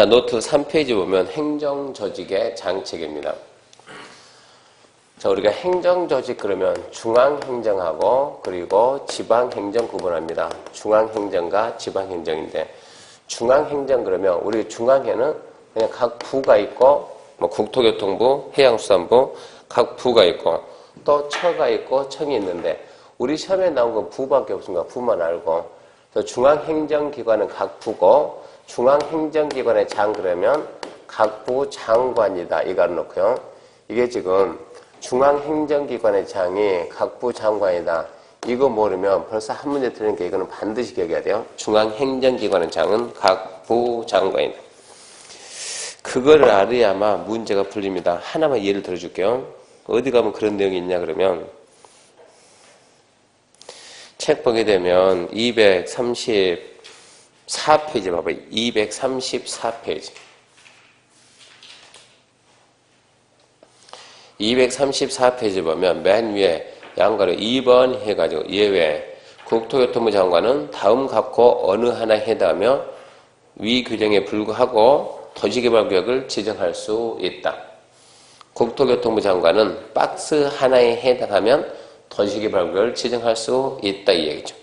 자, 노트 3페이지 보면 행정조직의 장책입니다. 자, 우리가 행정조직 그러면 중앙행정하고 그리고 지방행정 구분합니다. 중앙행정과 지방행정인데, 중앙행정 그러면 우리 중앙에는 그냥 각 부가 있고, 뭐 국토교통부, 해양수산부, 각 부가 있고, 또 처가 있고, 청이 있는데, 우리 시험에 나온 건 부밖에 없습니다. 부만 알고. 그래서 중앙행정기관은 각 부고, 중앙행정기관의 장 그러면 각 부 장관이다. 이거 알아놓고요. 이게 지금 중앙행정기관의 장이 각 부 장관이다. 이거 모르면 벌써 한 문제 틀리니까 이거는 반드시 기억해야 돼요. 중앙행정기관의 장은 각 부 장관이다. 그거를 알아야만 문제가 풀립니다. 하나만 예를 들어줄게요. 어디 가면 그런 내용이 있냐 그러면 책 보게 되면 234페이지 봐봐요. 234페이지. 234페이지 보면 맨 위에 양가로 2번 해가지고 예외 국토교통부 장관은 다음 각호 어느 하나에 해당하며 위 규정에 불구하고 도시개발구역을 지정할 수 있다. 국토교통부 장관은 박스 하나에 해당하면 도시개발구역을 지정할 수 있다 이 얘기죠.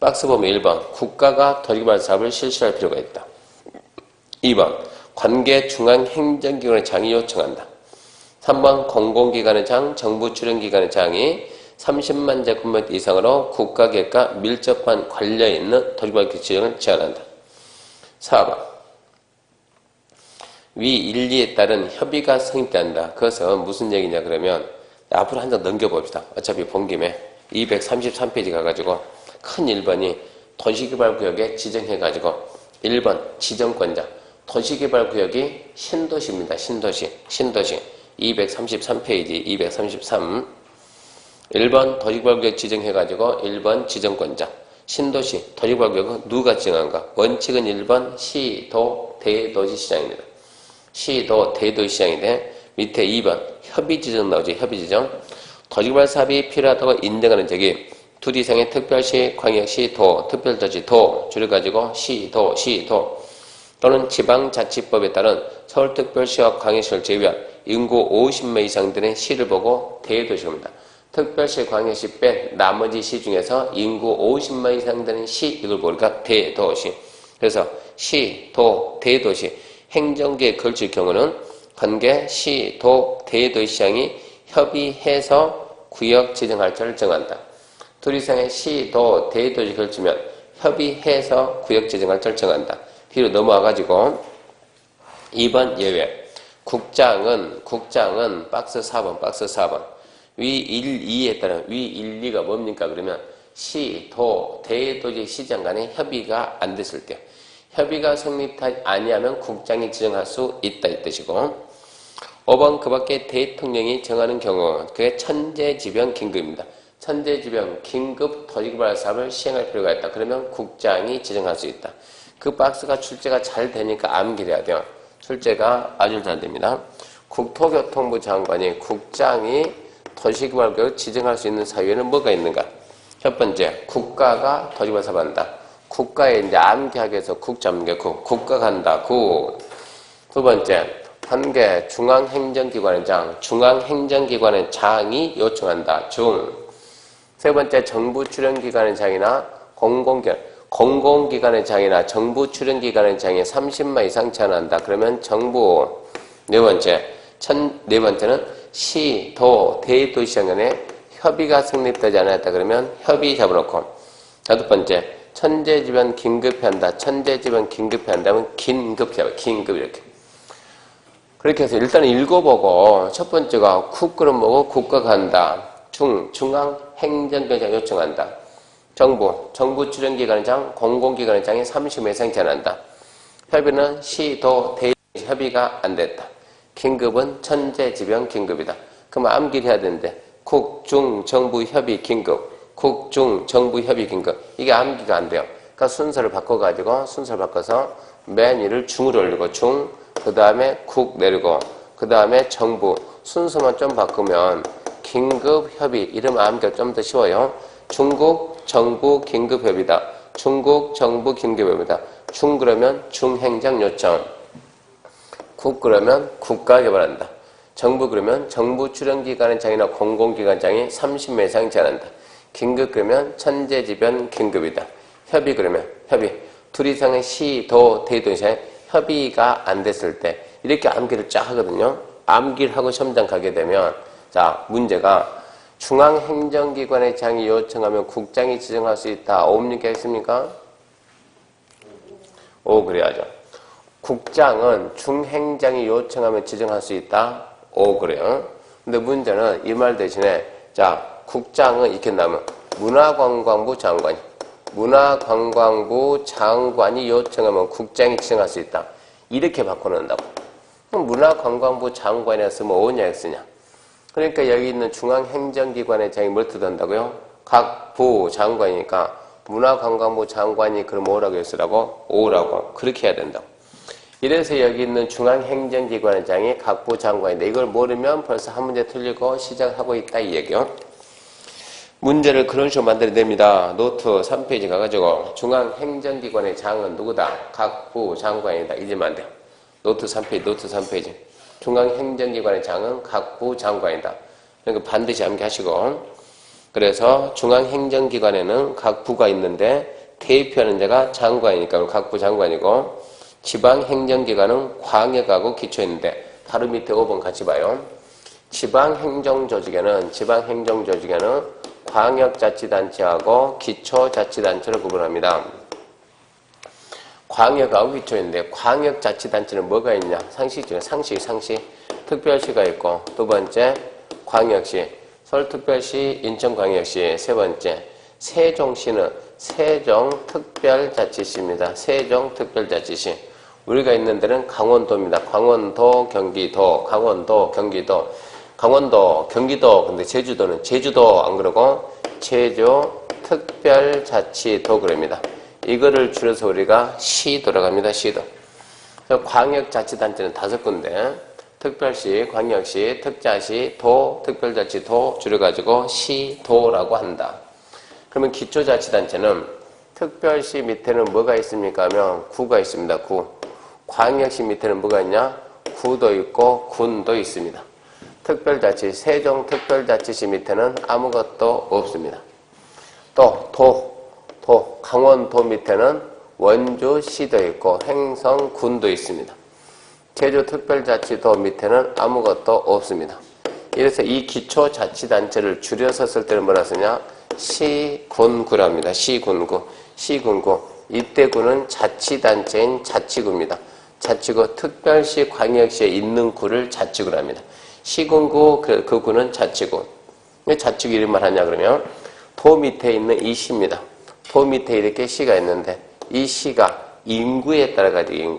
박스 보면 1번 국가가 도시개발 사업을 실시할 필요가 있다. 2번 관계 중앙행정기관의 장이 요청한다. 3번 공공기관의 장, 정부 출연기관의 장이 30만 제곱미터 이상으로 국가계획과 밀접한 관련 있는 도시개발구역 지정을 제한한다. 4번 위 1, 2에 따른 협의가 성립된다. 그것은 무슨 얘기냐 그러면 앞으로 한 장 넘겨봅시다. 어차피 본 김에 233페이지 가가지고 큰 1번이 도시개발구역에 지정해가지고 1번 지정권자 도시개발구역이 신도시입니다. 신도시 233페이지 233 1번 도시개발구역 지정해가지고 1번 지정권자 신도시 도시개발구역은 누가 지정한가? 원칙은 1번 시도 대도시시장입니다. 시도 대도시시장인데 밑에 2번 협의지정 나오죠. 협의지정 도시개발 사업이 필요하다고 인정하는 적이 둘 이상의 특별시, 광역시, 도, 특별자치, 도 줄여가지고 시도 또는 지방자치법에 따른 서울특별시와 광역시를 제외한 인구 50명 이상 되는 시를 보고 대도시입니다. 특별시, 광역시 뺀 나머지 시 중에서 인구 50만 이상 되는 시 이걸 보니까 대도시. 그래서 시, 도, 대도시 행정계에 걸칠 경우는 관계 시, 도, 대도시장이 협의해서 구역 지정할 자를 정한다. 둘 이상의 시, 도, 대도시 걸치면 협의해서 구역 지정할 자를 정한다. 뒤로 넘어와가지고 2번 예외 국장은 박스 4번 위 1, 2에 따른 위 1, 2가 뭡니까 그러면 시, 도, 대도시 시장 간의 협의가 안 됐을 때 협의가 성립하지 아니하면 국장이 지정할 수 있다 이 뜻이고 5번 그 밖에 대통령이 정하는 경우 그게 천재지변 긴급입니다. 천재지변 긴급 도시개발 사업을 시행할 필요가 있다. 그러면 국장이 지정할 수 있다. 그 박스가 출제가 잘 되니까 암기해야 돼요. 출제가 아주 잘 됩니다. 국토교통부 장관이 국장이 도시개발구역을 지정할 수 있는 사유에는 뭐가 있는가? 첫 번째, 국가가 도시개발 사업을 한다. 국가에 이제 암기하기 위해서 국 잡는 게 국가가 한다. 국. 두 번째, 관계 중앙행정기관의 장, 중앙행정기관의 장이 요청한다. 중. 세 번째, 정부 출연기관의 장이나 공공기관의 장이나 정부 출연기관의 장이 30만 이상 제한한다. 그러면 정부. 네 번째는 시, 도, 대도시장 간에 협의가 성립되지 않았다. 그러면 협의 잡아놓고. 다섯 번째, 천재지변 긴급히 한다. 천재지변 긴급히 한다면 긴급 이렇게. 그렇게 해서 일단 읽어보고 첫 번째가 국그럼 뭐고 국가가 한다. 중앙행정기관장 요청한다. 정부 출연기관의 장, 공공기관의 장이 30명 이상 제한한다. 협의는 시, 도, 대 협의가 안 됐다. 긴급은 천재지변 긴급이다. 그럼 암기를 해야 되는데 국, 중, 정부 협의 긴급, 국, 중, 정부 협의 긴급 이게 암기가 안 돼요. 그러니까 순서를 바꿔서 맨 위를 중으로 올리고 중, 그 다음에 국 내리고 그 다음에 정부 순서만 좀 바꾸면 긴급 협의 이름 암기가 좀 더 쉬워요. 중국 정부 긴급협의다. 중국 정부 긴급협의다. 중 그러면 중행정 요청. 국 그러면 국가 개발한다. 정부 그러면 정부 출연기관장이나 공공기관장이 30명 이상 제한한다. 긴급 그러면 천재지변 긴급이다. 협의 그러면 협의. 둘 이상의 시, 도, 대, 도시에 협의가 안 됐을 때 이렇게 암기를 쫙 하거든요. 암기를 하고 시험장 가게 되면 자 문제가 중앙행정기관의 장이 요청하면 국장이 지정할 수 있다. 옵니까 있습니까? 오 그래야죠. 국장은 중행장이 요청하면 지정할 수 있다. 오 그래요. 근데 문제는 이 말 대신에 자 국장은 이렇게 나오면 문화관광부 장관이 문화관광부 장관이 요청하면 국장이 지정할 수 있다. 이렇게 바꿔놓는다고. 그럼 문화관광부 장관이라 쓰면 오냐 쓰냐. 그러니까 여기 있는 중앙행정기관의 장이 뭘 뜻한다고요? 각 부 장관이니까 문화관광부 장관이 그럼 뭐라고 쓰라고? 오라고. 그렇게 해야 된다고. 이래서 여기 있는 중앙행정기관의 장이 각 부 장관인데 이걸 모르면 벌써 한 문제 틀리고 시작하고 있다 이 얘기요. 문제를 그런 식으로 만들어냅니다. 노트 3페이지 가가지고 중앙행정기관의 장은 누구다? 각 부 장관이다. 이제만 돼요. 노트 3페이지. 중앙행정기관의 장은 각 부 장관이다. 그러니까 반드시 암기하시고 그래서 중앙행정기관에는 각 부가 있는데 대표하는 자가 장관이니까 각 부 장관이고 지방행정기관은 광역하고 기초인데 바로 밑에 5번 같이 봐요. 지방행정조직에는 광역자치단체하고 기초자치단체를 구분합니다. 광역하고 기초인데 광역자치단체는 뭐가 있냐? 상식. 특별시가 있고 두 번째 광역시, 서울특별시, 인천광역시, 세 번째 세종시는 세종특별자치시입니다. 세종특별자치시. 우리가 있는 데는 강원도입니다. 강원도, 경기도. 근데 제주도는 제주도 안 그러고 제주특별자치도 그럽니다. 이거를 줄여서 우리가 시도라고 합니다. 시도. 광역자치단체는 5군데 특별시, 광역시, 특자시, 도, 특별자치도 줄여가지고 시도라고 한다. 그러면 기초자치단체는 특별시 밑에는 뭐가 있습니까 하면 구가 있습니다. 구. 광역시 밑에는 뭐가 있냐? 구도 있고 군도 있습니다. 특별자치, 세종특별자치시 밑에는 아무것도 없습니다. 또 강원도 밑에는 원주시도 있고 횡성군도 있습니다. 제주특별자치도 밑에는 아무것도 없습니다. 이래서 이 기초자치단체를 줄여서 쓸 때는 뭐라 쓰냐? 시군구랍니다. 시군구. 이때 구는 자치단체인 자치구입니다. 자치구, 특별시, 광역시에 있는 구를 자치구라 합니다. 시군구, 그 구는 자치구. 왜 자치구 이런 말 하냐 그러면 도 밑에 있는 이 시입니다. 도 밑에 이렇게 시가 있는데 이 시가 인구에 따라 가지고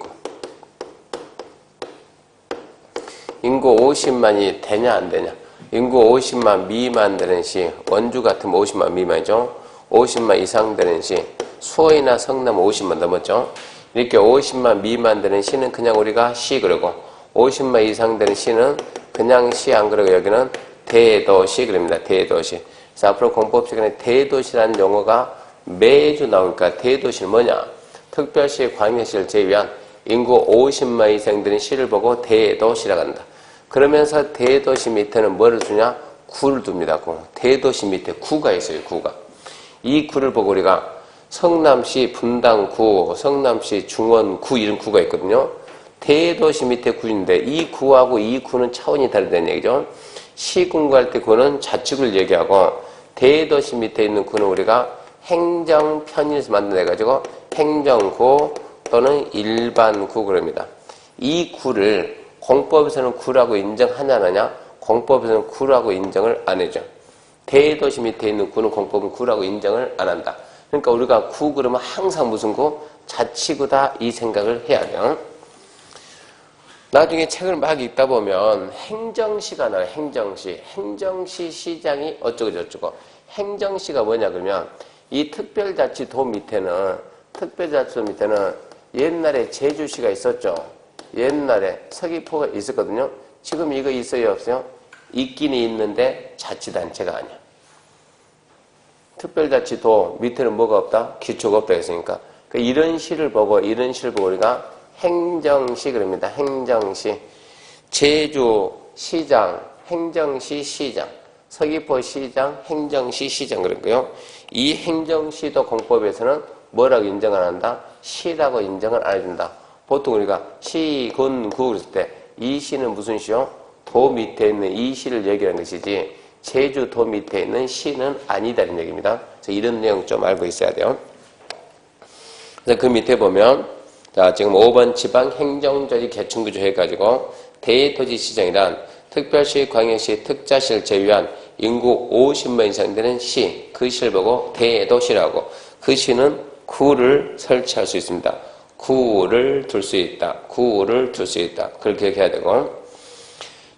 인구 50만이 되냐 안 되냐. 인구 50만 미만 되는 시, 원주 같으면 50만 미만이죠. 50만 이상 되는 시, 수원이나 성남 50만 넘었죠. 이렇게 50만 미만 되는 시는 그냥 우리가 시 그러고 50만 이상 되는 시는 그냥 시 안 그러고 여기는 대도시 그럽니다. 대도시. 그래서 앞으로 공법 시간에 대도시라는 용어가 매주 나오니까 대도시는 뭐냐? 특별시, 광역시를 제외한 인구 50만 이상 되는 시를 보고 대도시라고 한다. 그러면서 대도시 밑에는 뭐를 두냐? 구를 둡니다. 구. 대도시 밑에 구가 있어요. 구가. 이 구를 보고 우리가 성남시 분당구, 성남시 중원구 이런 구가 있거든요. 대도시 밑에 구인데 이 구하고 이 구는 차원이 다르다는 얘기죠. 시군구 할 때 구는 자치구를 얘기하고 대도시 밑에 있는 구는 우리가 행정편의에서 만들어내가지고 행정구 또는 일반구 그럽니다. 이 구를 공법에서는 구라고 인정하냐 안 하냐? 공법에서는 구라고 인정을 안 해줘. 대도시 밑에 있는 구는 공법은 구라고 인정을 안 한다. 그러니까 우리가 구 그러면 항상 무슨 구? 자치구다 이 생각을 해야 돼요. 나중에 책을 막 읽다 보면 행정시가 나와요. 행정시 시장이 어쩌고 저쩌고. 행정시가 뭐냐 그러면 이 특별자치도 밑에는 옛날에 제주시가 있었죠. 옛날에 서귀포가 있었거든요. 지금 이거 있어요 없어요? 있긴 있는데 자치단체가 아니야. 특별자치도 밑에는 뭐가 없다? 기초가 없다 했으니까. 그러니까 이런 시를 보고 우리가 행정시 그럽니다. 행정시. 제주시장, 행정시 시장. 서귀포시장, 행정시 시장 그랬고요. 이 행정시도 공법에서는 뭐라고 인정을 안 한다? 시라고 인정을 안 해준다. 보통 우리가 시, 군, 구 그랬을 때 이 시는 무슨 시요? 도 밑에 있는 이 시를 얘기하는 것이지 제주도 밑에 있는 시는 아니다는 얘기입니다. 그래서 이런 내용 좀 알고 있어야 돼요. 그래서 그 밑에 보면 자 지금 5번 지방행정조직 계층구조 해가지고 대도시시장이란 특별시, 광역시, 특자시를 제외한 인구 50만 이상 되는 시, 그 시를 보고 대도시라고 그 시는 구를 설치할 수 있습니다. 구를 둘 수 있다. 구를 둘 수 있다. 그걸 기억해야 되고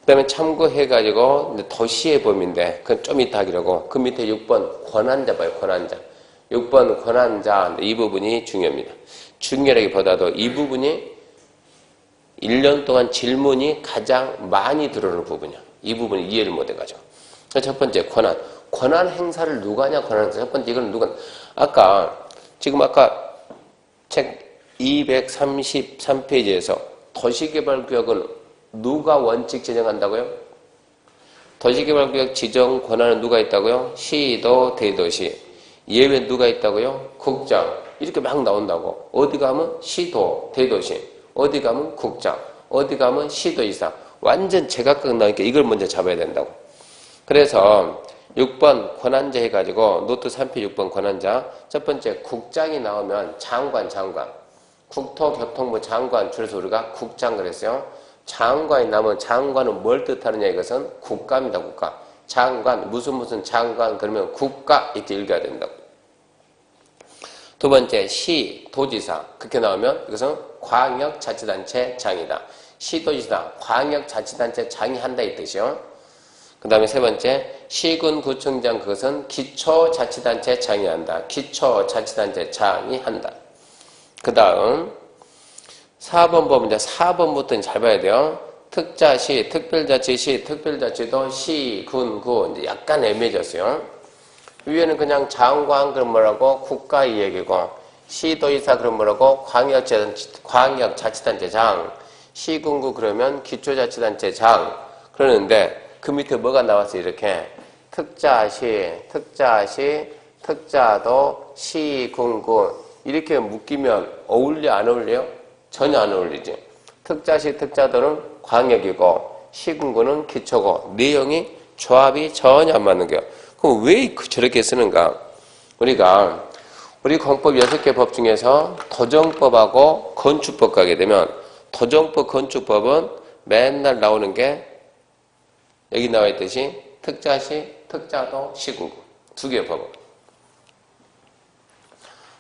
그 다음에 참고해가지고 도시의 범위인데 그건 좀 이따 하기라고 그 밑에 6번 권한자 봐요. 권한자. 6번 권한자 이 부분이 중요합니다. 중요하기보다도 이 부분이 1년 동안 질문이 가장 많이 들어오는 부분이야. 이 부분을 이해를 못해가지고. 첫 번째 권한. 권한 행사를 누가 하냐 권한 행사. 첫 번째 이건 누가 지금 아까 책 233페이지에서 도시개발구역은 누가 원칙 지정한다고요? 도시개발구역 지정 권한은 누가 있다고요? 시도, 대도시. 예외 누가 있다고요? 국장. 이렇게 막 나온다고. 어디 가면 시도, 대도시. 어디 가면 국장. 어디 가면 시도이사. 완전 제각각 나오니까 이걸 먼저 잡아야 된다고. 그래서 6번 권한자 해가지고 노트 3페이지 6번 권한자. 첫 번째 국장이 나오면 장관. 국토교통부 장관 줄여서 우리가 국장 그랬어요. 장관이 나오면 장관은 뭘 뜻하느냐 이것은 국가입니다. 국가. 장관 무슨 장관 그러면 국가 이렇게 읽어야 된다고. 두 번째 시, 도지사 그렇게 나오면 이것은 광역자치단체장이다. 시도지사 광역자치단체장이 한다 이 뜻이요. 그 다음에 세 번째 시군구청장 그것은 기초자치단체장이 한다. 기초자치단체장이 한다. 그 다음 4번 보면 이제 4번부터 잘 봐야 돼요. 특자시, 특별자치시, 특별자치도 시, 군, 구 이제 약간 애매해졌어요. 위에는 그냥 장관 그럼 뭐라고 국가 이 얘기고 시도의사 그럼 뭐라고 광역자치단체장 시군구 그러면 기초자치단체장 그러는데 그 밑에 뭐가 나왔어요 이렇게 특자시, 특자도, 시군구 이렇게 묶이면 어울려 안 어울려요? 전혀 안 어울리지. 특자시, 특자도는 광역이고 시군구는 기초고 내용이 조합이 전혀 안 맞는 거예요. 그럼 왜 저렇게 쓰는가? 우리 공법 6개 법 중에서 도정법하고 건축법 가게 되면 도정법, 건축법은 맨날 나오는 게 여기 나와 있듯이 특자시, 특자도, 시군구 두 개의 법은.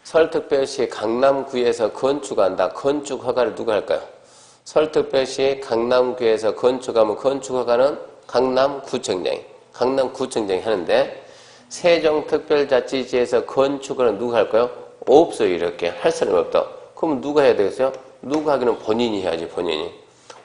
서울특별시 강남구에서 건축한다. 건축허가를 누가 할까요? 서울특별시 강남구에서 건축하면 건축허가는 강남구청장이 하는데 세종특별자치시에서 건축을 누가 할까요? 없어요. 이렇게 할 사람이 없다. 그럼 누가 해야 되겠어요? 누가 하기는 본인이 해야지. 본인이.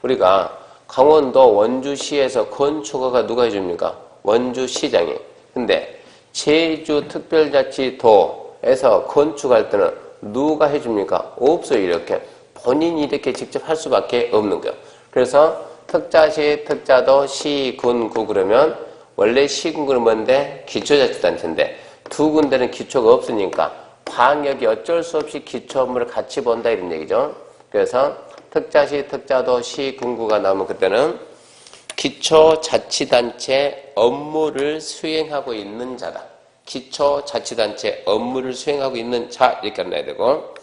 우리가 강원도 원주시에서 건축허가 누가 해줍니까? 원주시장이. 근데 제주특별자치도에서 건축할 때는 누가 해줍니까? 없어요. 이렇게. 본인이 이렇게 직접 할 수밖에 없는 거예요. 그래서 특자시, 특자도, 시, 군, 구 그러면 원래 시군구는 뭔데? 기초자치단체인데 두 군데는 기초가 없으니까 광역이 어쩔 수 없이 기초 업무를 같이 본다 이런 얘기죠. 그래서 특자시, 특자도, 시, 군구가 나오면 그때는 기초자치단체 업무를 수행하고 있는 자다. 기초자치단체 업무를 수행하고 있는 자 이렇게 나야 되고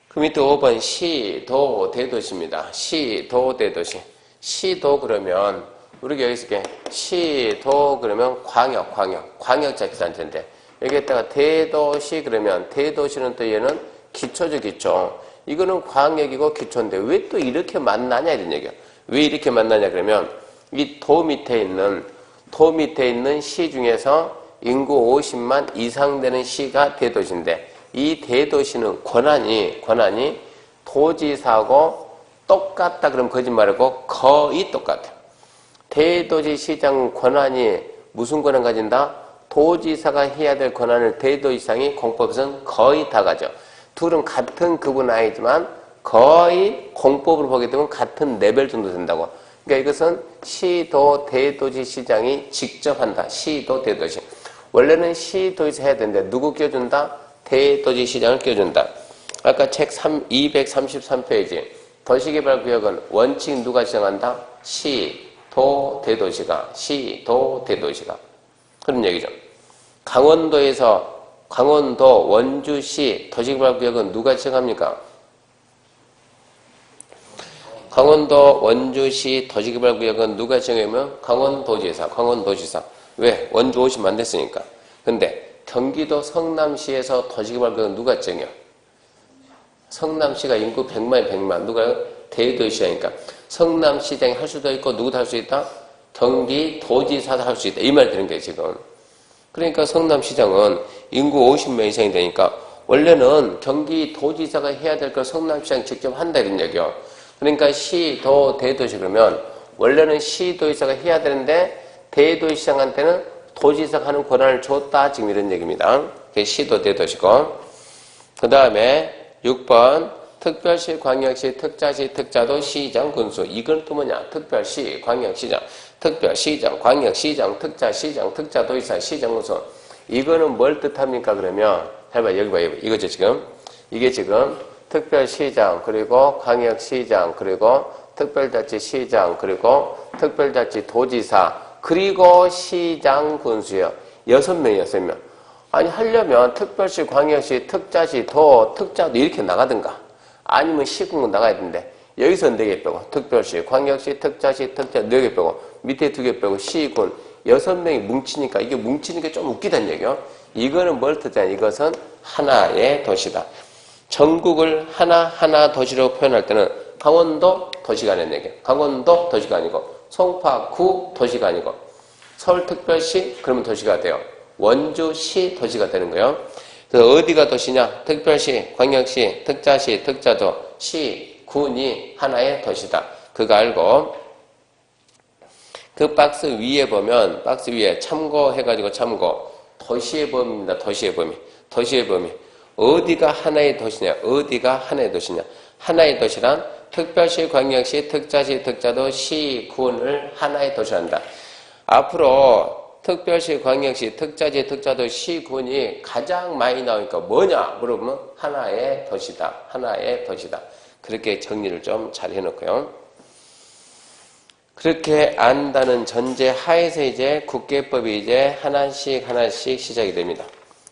그 밑에 5번 시도 대도시입니다. 시도 대도시. 시도 그러면 우리가 여기서 이렇게 시도 그러면 광역자치단체인데 여기에다가 대도시 그러면 대도시는 또 얘는 기초죠. 기초. 이거는 광역이고 기초인데 왜 또 이렇게 만나냐 이런 얘기야. 왜 이렇게 만나냐 그러면 이 도 밑에 있는 시 중에서 인구 50만 이상 되는 시가 대도시인데 이 대도시는 권한이 도지사하고 똑같다 그러면 거짓말이고 거의 똑같아. 대도시시장 권한이 무슨 권한 가진다? 도지사가 해야 될 권한을 대도시장이 공법에서는 거의 다 가져. 둘은 같은 급은 아니지만 거의 공법으로 보게 되면 같은 레벨 정도 된다고. 그러니까 이것은 시도 대도시 시장이 직접 한다. 시도 대도시. 원래는 시도에서 해야 되는데 누구 껴준다? 대도시 시장을 껴준다. 아까 책 233페이지 도시개발구역은 원칙 누가 지정한다? 시도 대도시가. 시도 대도시가. 그런 얘기죠. 강원도 원주시 도시개발구역은 누가 지정합니까? 강원도 원주시 도시개발구역은 누가 지정하면 강원도지사. 왜? 원주 오시면 안 됐으니까. 근데 경기도 성남시에서 도시개발구역은 누가 지정해요? 성남시가 인구 100만. 누가 대도시라니까. 성남시장이 할 수도 있고 누구도 할 수 있다? 경기도지사도 할 수 있다. 이 말 되는 거예요, 지금. 그러니까 성남시장은 인구 50명 이상이 되니까 원래는 경기도지사가 해야 될 걸 성남시장이 직접 한다 이런 얘기요. 그러니까 시도 대도시 그러면 원래는 시도지사가 해야 되는데 대도시장한테는 도지사가 하는 권한을 줬다 지금 이런 얘기입니다. 그게 시도 대도시고. 그 다음에 6번 특별시, 광역시, 특자시, 특자도, 시장, 군수. 이건 또 뭐냐? 특별시, 광역시장, 특별시장, 광역시장, 특자시장, 특자도지사, 시장, 군수. 이거는 뭘 뜻합니까? 그러면 해봐 여기 봐. 이거죠 지금. 이게 지금 특별시장, 그리고 광역시장, 그리고 특별자치시장, 그리고 특별자치도지사, 그리고 시장, 군수요. 6명. 아니 하려면 특별시, 광역시, 특자시, 특자도 이렇게 나가든가 아니면 시군군 나가야 되는데 여기서 4개 빼고 특별시, 광역시, 특자시, 특자 4개 빼고 밑에 2개 빼고 시군 6명이 뭉치니까 이게 뭉치니까 좀 웃기다는 얘기요. 이거는 뭘 뜻하냐? 이것은 하나의 도시다. 전국을 하나 도시로 표현할 때는 강원도 도시가 아닌 얘기예요. 강원도 도시가 아니고 송파구 도시가 아니고 서울특별시 그러면 도시가 돼요. 원주시 도시가 되는 거예요. 그래서 어디가 도시냐? 특별시, 광역시, 특자시, 특자도, 시, 군이 하나의 도시다. 그거 알고 그 박스 위에 보면 박스 위에 참고해가지고 참고 도시의 범위입니다. 도시의 범위. 어디가 하나의 도시냐? 어디가 하나의 도시냐? 하나의 도시란 특별시, 광역시, 특자시, 특자도, 시, 군을 하나의 도시로 한다. 앞으로 특별시, 광역시, 특자시, 특자도, 시, 군이 가장 많이 나오니까 뭐냐? 물어보면 하나의 도시다. 하나의 도시다. 그렇게 정리를 좀 잘 해놓고요. 그렇게 안다는 전제 하에서 이제 국계법이 이제 하나씩 시작이 됩니다.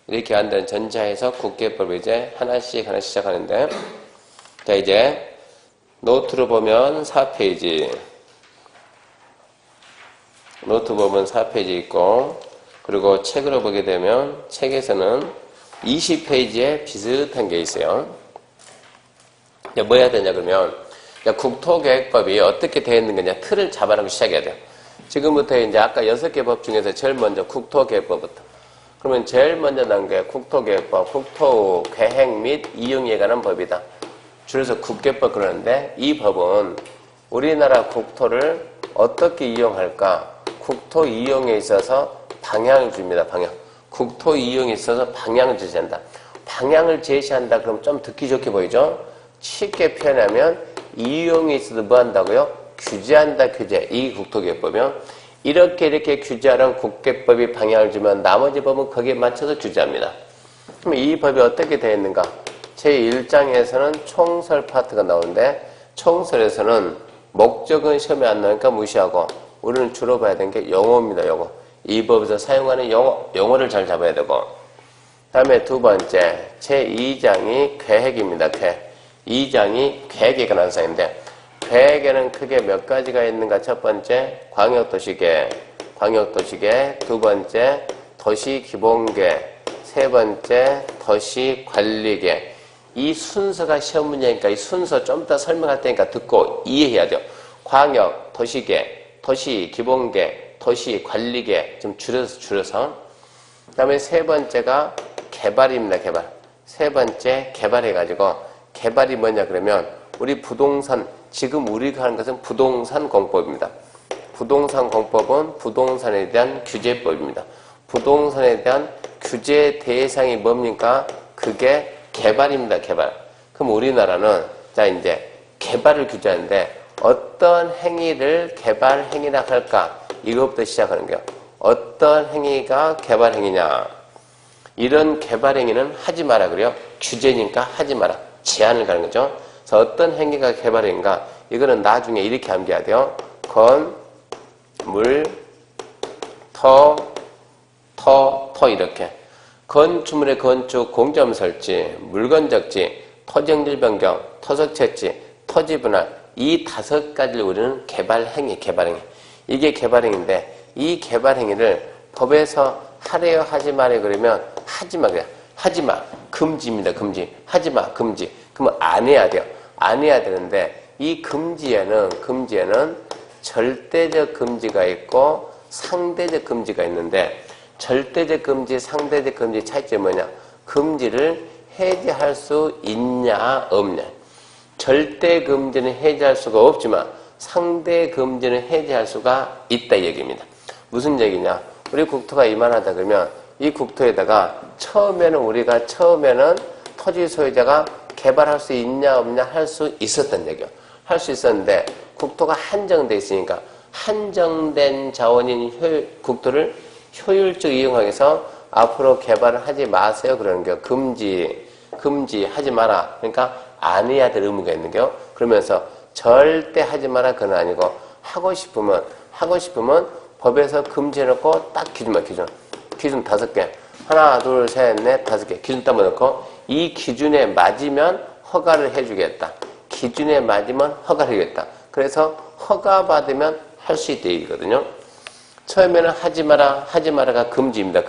이렇게 안다는 전제하에서 국계법이 이제 하나씩 시작하는데, 자, 이제 노트로 보면 4페이지. 노트 보면 4페이지 있고, 그리고 책으로 보게 되면 책에서는 20페이지에 비슷한 게 있어요. 이제 뭐 해야 되냐 그러면 국토계획법이 어떻게 되어 있는 거냐 틀을 잡아놓고 시작해야 돼요. 지금부터 이제 아까 6개 법 중에서 제일 먼저 국토계획법부터. 그러면 제일 먼저 나온 게 국토계획법, 국토 계획 및 이용에 관한 법이다. 줄여서 국계법 그러는데 이 법은 우리나라 국토를 어떻게 이용할까? 국토 이용에 있어서 방향을 줍니다. 방향. 국토 이용에 있어서 방향을 제시한다. 방향을 제시한다 그럼 좀 듣기 좋게 보이죠? 쉽게 표현하면 이용에 있어서 뭐 한다고요? 규제한다, 규제. 이 국토계획법이요. 이렇게 규제하라고 국계법이 방향을 주면 나머지 법은 거기에 맞춰서 규제합니다. 그럼 이 법이 어떻게 되어 있는가? 제1장에서는 총설 파트가 나오는데 총설에서는 목적은 시험에 안 나오니까 무시하고 우리는 주로 봐야 되는 게 용어입니다. 용어. 이 법에서 사용하는 용어를 잘 잡아야 되고 다음에 두 번째 제2장이 계획입니다. 계획. 2장이 계획에 관한 사항인데 계획에는 크게 몇 가지가 있는가? 첫 번째 광역도시계획, 두 번째 도시기본계획, 세 번째 도시관리계획. 이 순서가 시험 문제니까 이 순서 좀 더 설명할 테니까 듣고 이해해야 돼요. 광역, 도시계획, 도시기본계획, 도시관리계획 좀 줄여서 그 다음에 세 번째가 개발입니다. 개발. 세 번째 개발해가지고 개발이 뭐냐 그러면 우리 부동산 지금 우리가 하는 것은 부동산 공법입니다. 부동산 공법은 부동산에 대한 규제법입니다. 부동산에 대한 규제 대상이 뭡니까? 그게 개발입니다. 개발. 그럼 우리나라는 자, 이제 개발을 규제하는데 어떤 행위를 개발 행위라 할까? 이것부터 시작하는 거예요. 어떤 행위가 개발 행위냐? 이런 개발 행위는 하지 마라 그래요. 규제니까 하지 마라. 제한을 가는 거죠. 그래서 어떤 행위가 개발 행위인가? 이거는 나중에 이렇게 암기해야 돼요. 건, 물, 터 이렇게. 건축물의 건축, 공점 설치, 물건 적지, 토정질 변경, 토석 채취, 토지 분할, 이 5가지를 우리는 개발 행위. 이게 개발 행위인데 이 개발 행위를 법에서 하래요, 하지 마래요 그러면 하지 마 그래. 하지 마. 금지입니다. 금지. 하지 마. 금지. 그러면 안 해야 돼요. 안 해야 되는데 이 금지에는 절대적 금지가 있고 상대적 금지가 있는데 절대적 금지, 상대적 금지 차이점이 뭐냐? 금지를 해제할 수 있냐 없냐. 절대 금지는 해제할 수가 없지만 상대 금지는 해제할 수가 있다 이 얘기입니다. 무슨 얘기냐? 우리 국토가 이만하다 그러면 이 국토에다가 처음에는 토지 소유자가 개발할 수 있냐 없냐 할 수 있었던 얘기요. 할 수 있었는데 국토가 한정돼 있으니까 한정된 자원인 국토를 효율적 이용하기 위해서 앞으로 개발을 하지 마세요 그러는 거예요. 금지 하지 마라. 그러니까 안 해야 될 의무가 있는 거예요. 그러면서 절대 하지 마라 그건 아니고 하고 싶으면 법에서 금지해놓고 딱 기준 5개. 하나, 둘, 셋, 넷, 5개. 기준 딱 넣고 이 기준에 맞으면 허가를 해주겠다. 기준에 맞으면 허가를 해주겠다. 그래서 허가 받으면 할 수 있다 얘기거든요. 처음에는 하지 마라가 금지입니다.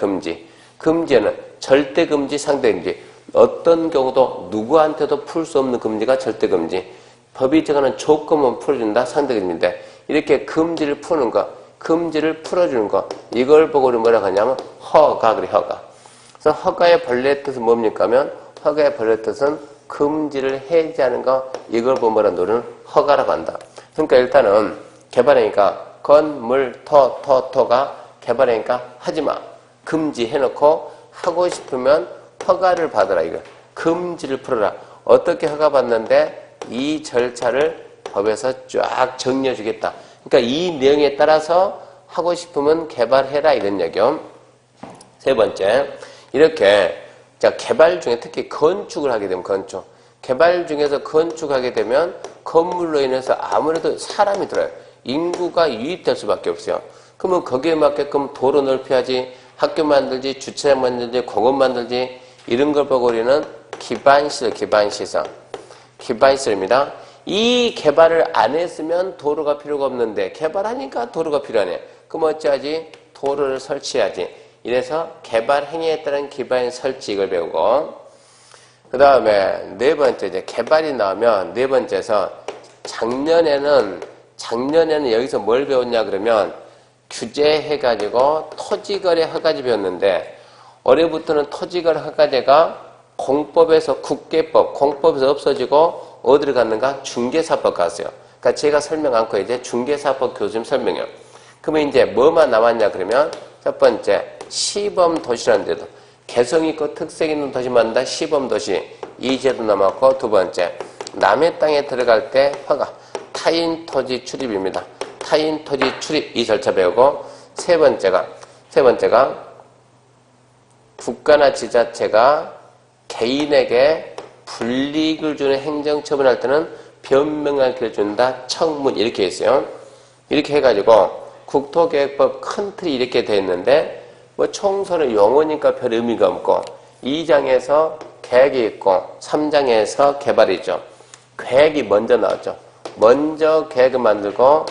금지에는 절대 금지, 상대 금지. 어떤 경우도 누구한테도 풀 수 없는 금지가 절대 금지. 법이 정하는 조건만 풀어준다, 상대 금지인데 이렇게 금지를 푸는 거, 금지를 풀어주는 거, 이걸 보고 우리 뭐라고 하냐면 허가 그래, 허가. 그래서 허가의 본래 뜻은 뭡니까 하면 허가의 본래 뜻은 금지를 해제하는 거, 이걸 보면 뭐라 노는 허가라고 한다. 그러니까 일단은 개발행위가 건물 토가 개발행위가 하지마 금지해놓고 하고 싶으면 허가를 받으라 이거. 금지를 풀어라. 어떻게 허가 받는데 이 절차를 법에서 쫙 정리해 주겠다. 그러니까 이 내용에 따라서 하고 싶으면 개발해라 이런 얘기요. 세 번째, 이렇게 자 개발 중에 특히 건축을 하게 되면 개발 중에서 건축하게 되면 건물로 인해서 아무래도 사람이 들어요. 인구가 유입될 수밖에 없어요. 그러면 거기에 맞게끔 도로 넓혀야지, 학교 만들지, 주차장 만들지, 공원 만들지 이런 걸 보고 우리는 기반시설입니다. 이 개발을 안 했으면 도로가 필요가 없는데 개발하니까 도로가 필요하네. 그럼 어찌하지? 도로를 설치해야지. 이래서 개발 행위에 따른 기반 설치 이걸 배우고 그 다음에 네 번째 이제 개발이 나오면 네 번째에서 작년에는 여기서 뭘 배웠냐 그러면 규제해가지고 토지거래 허가제 배웠는데 올해부터는 토지거래 허가제가 공법에서 공법에서 없어지고 어디를 갔는가? 중개사법 갔어요. 그러니까 제가 설명 않고 이제 중개사법 교수님 설명해요. 그러면 이제 뭐만 남았냐 그러면 첫 번째 시범 도시라는 데도 개성 있고 특색 있는 도시만 한다. 시범 도시 이 제도 남았고 두 번째 남의 땅에 들어갈 때 허가 타인 토지 출입입니다. 타인 토지 출입 이 절차 배우고 세 번째가 국가나 지자체가 개인에게 불이익을 주는 행정처분할 때는 변명할 기회를 준다. 청문 이렇게 있어요. 이렇게 해가지고 국토계획법 큰 틀이 이렇게 돼 있는데 뭐 총선은 용어니까 별 의미가 없고 2장에서 계획이 있고 3장에서 개발이 있죠. 계획이 먼저 나왔죠. 먼저 계획을 만들고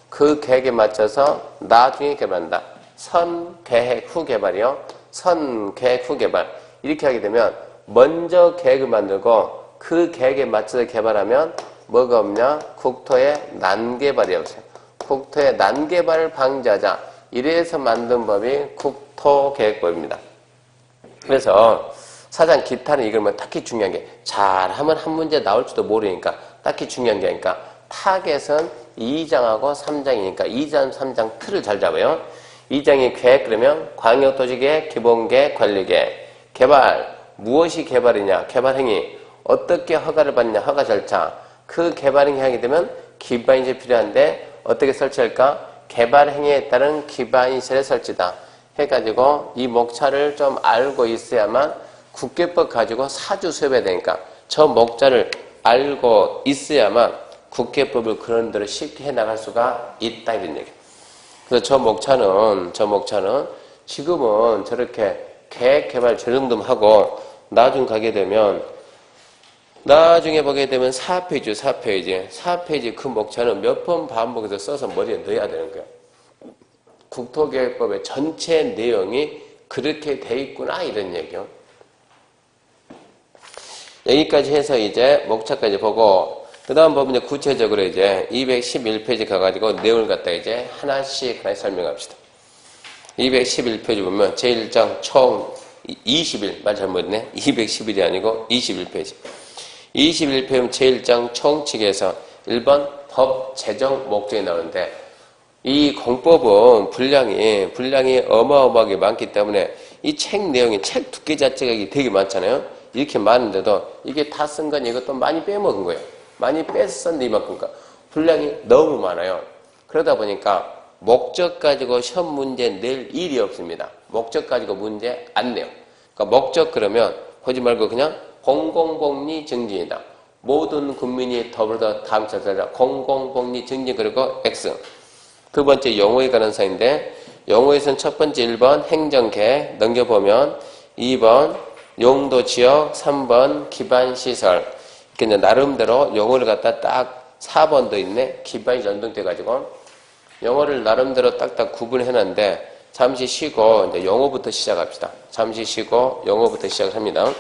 그 계획에 맞춰서 나중에 개발한다. 선계획 후 개발이요. 선계획 후 개발 이렇게 하게 되면 먼저 계획을 만들고 그 계획에 맞춰서 개발하면 뭐가 없냐? 국토의 난개발이 없어요. 국토의 난개발을 방지하자. 이래서 만든 법이 국토계획법입니다. 그래서 사장 기타는 이걸 뭐 딱히 중요한 게 잘하면 한 문제 나올지도 모르니까 딱히 중요한 게 아니까 타겟은 2장하고 3장이니까 2장, 3장 틀을 잘 잡아요. 2장이 계획 그러면 광역도시계획, 기본계획, 관리계획. 개발 무엇이 개발이냐? 개발행위 어떻게 허가를 받냐? 허가 절차 그 개발행위 하게 되면 기반시설이 필요한데 어떻게 설치할까? 개발행위에 따른 기반시설의 설치다. 해가지고 이 목차를 좀 알고 있어야만 국계법 가지고 사주 수업해야 되니까 저 목차를 알고 있어야만 국계법을 그런 대로 쉽게 해나갈 수가 있다 이런 얘기예요. 그래서 저 목차는 지금은 저렇게 계획 개발 저 정도만 하고 나중에 보게 되면 4페이지 그 목차는 몇 번 반복해서 써서 머리에 넣어야 되는 거예요. 국토계획법의 전체 내용이 그렇게 돼 있구나 이런 얘기요. 여기까지 해서 이제 목차까지 보고 그 다음 보면 이제 구체적으로 이제 211페이지 가가지고 내용을 갖다 이제 하나씩 설명합시다. 211페이지 보면 제1장 총 20일 말 잘못했네. 211이 아니고 21페이지. 21페이지 제1장 총칙에서 1번 법 제정 목적이 나오는데 이 공법은 분량이 어마어마하게 많기 때문에 이 책 내용이 책 두께 자체가 되게 많잖아요. 이렇게 많은데도 이게 다 쓴 건 이것도 많이 빼먹은 거예요. 많이 뺐었는데 이만큼 분량이 너무 많아요. 그러다 보니까 목적 가지고 시험 문제 낼 일이 없습니다. 목적 가지고 문제 안 내요. 그러니까 목적 그러면 보지 말고 그냥 공공복리 증진이다. 모든 국민이 더불어 다음 차례다. 공공복리 증진 그리고 X. 두 번째 용어에 관한 사인데 용어에서는 첫 번째 1번 행정계획 넘겨보면 2번 용도지역 3번 기반시설 이렇게 나름대로 용어를 갖다 딱 4번도 있네. 기반이 연동돼가지고 용어를 나름대로 딱딱 구분해놨는데 잠시 쉬고 이제 용어부터 시작합시다. 잠시 쉬고 용어부터 시작합니다.